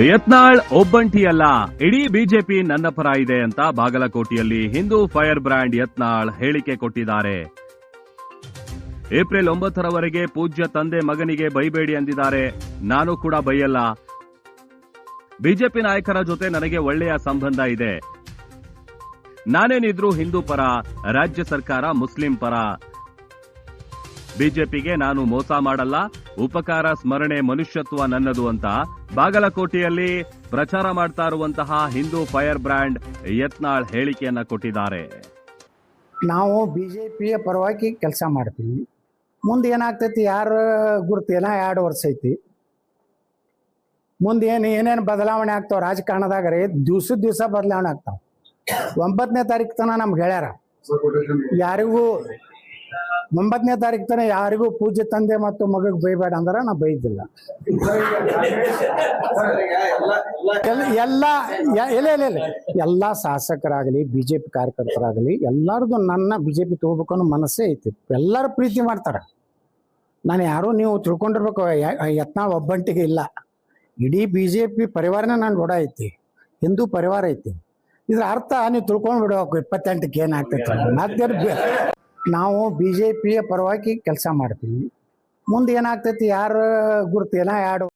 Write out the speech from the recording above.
ಯತ್ನಾಳ್ ಒಬ್ಬಂಟಿಯಲ್ಲ, ಇಡೀ ಬಿಜೆಪಿ ನನ್ನ ಪರ ಇದೆ ಅಂತ ಬಾಗಲಕೋಟೆಯಲ್ಲಿ ಹಿಂದೂ ಫೈರ್ ಬ್ರ್ಯಾಂಡ್ ಯತ್ನಾಳ್ ಹೇಳಿಕೆ ಕೊಟ್ಟಿದ್ದಾರೆ. ಏಪ್ರಿಲ್ 9ರವರೆಗೆ ಪೂಜ್ಯ ತಂದೆ ಮಗನಿಗೆ ಬೈಬೇಡಿ ಅಂದಿದ್ದಾರೆ. ನಾನು ಕೂಡ ಬೈಯಲ್ಲ. ಬಿಜೆಪಿ ನಾಯಕರ ಜೊತೆ ನನಗೆ ಒಳ್ಳೆಯ ಸಂಬಂಧ ಇದೆ. ನಾನೇನಿದ್ರೂ ಹಿಂದೂ ಪರ, ರಾಜ್ಯ ಸರ್ಕಾರ ಮುಸ್ಲಿಂ ಪರ. ಬಿಜೆಪಿಗೆ ನಾನು ಮೋಸ ಮಾಡಲ್ಲ. ಉಪಕಾರ ಸ್ಮರಣೆ ಮನುಷ್ಯತ್ವ ನನ್ನದು ಅಂತ ಬಾಗಲಕೋಟೆಯಲ್ಲಿ ಪ್ರಚಾರ ಮಾಡ್ತಾ ಇರುವಂತಹ ಹಿಂದೂ ಫೈರ್ ಬ್ರ್ಯಾಂಡ್ ಯತ್ನಾಳ್ ಹೇಳಿಕೆಯನ್ನ ಕೊಟ್ಟಿದ್ದಾರೆ. ನಾವು ಬಿಜೆಪಿಯ ಪರವಾಗಿ ಕೆಲಸ ಮಾಡ್ತೀವಿ. ಮುಂದೆ ಏನಾಗ್ತೈತಿ ಯಾರ ಗುರುತೇನ 2 ವರ್ಷ ಐತಿ. ಮುಂದೆ ಏನೇನು ಬದಲಾವಣೆ ಆಗ್ತಾವ ರಾಜಕಾರಣದಾಗ ದಿವಸ ಬದಲಾವಣೆ ಆಗ್ತಾವ. 9ನೇ ತಾರೀಕು ತನ ನಮ್ಗೆ ಹೇಳ್ಯಾರ, ಯಾರಿಗೂ 9ನೇ ತಾರೀಕು ತನ ಯಾರಿಗೂ ಪೂಜ್ಯ ತಂದೆ ಮತ್ತು ಮಗಗೆ ಬೈಬೇಡ ಅಂದ್ರೆ ನಾ ಬೈದಿಲ್ಲ. ಎಲ್ಲ ಶಾಸಕರಾಗಲಿ ಬಿಜೆಪಿ ಕಾರ್ಯಕರ್ತರಾಗಲಿ ಎಲ್ಲರದು ನನ್ನ ಬಿಜೆಪಿ ತಗೋಬೇಕು ಅನ್ನೋ ಮನಸ್ಸೇ ಐತಿ. ಎಲ್ಲರೂ ಪ್ರೀತಿ ಮಾಡ್ತಾರ. ನಾನು ಯಾರು ನೀವು ತಿಳ್ಕೊಂಡಿರ್ಬೇಕು, ಯತ್ನಾಳ್ ಒಬ್ಬಂಟಿಗೆ ಇಲ್ಲ, ಇಡೀ ಬಿಜೆಪಿ ಪರಿವಾರನೇ ನಾನು ಕೂಡ ಐತಿ, ಹಿಂದೂ ಪರಿವಾರ ಐತಿ. ಇದ್ರ ಅರ್ಥ ನೀವು ತಿಳ್ಕೊಂಡ್ ಬಿಡ್ಬೇಕು 28ಕ್ಕೆ ಏನಾಗ್ತೈತೆ. ಮತ್ತೆ ನಾವು ಬಿಜೆಪಿಯ ಪರವಾಗಿ ಕೆಲಸ ಮಾಡ್ತೀವಿ. ಮುಂದೆ ಏನಾಗ್ತೈತಿ ಯಾರ ಗುರುತೇನ 2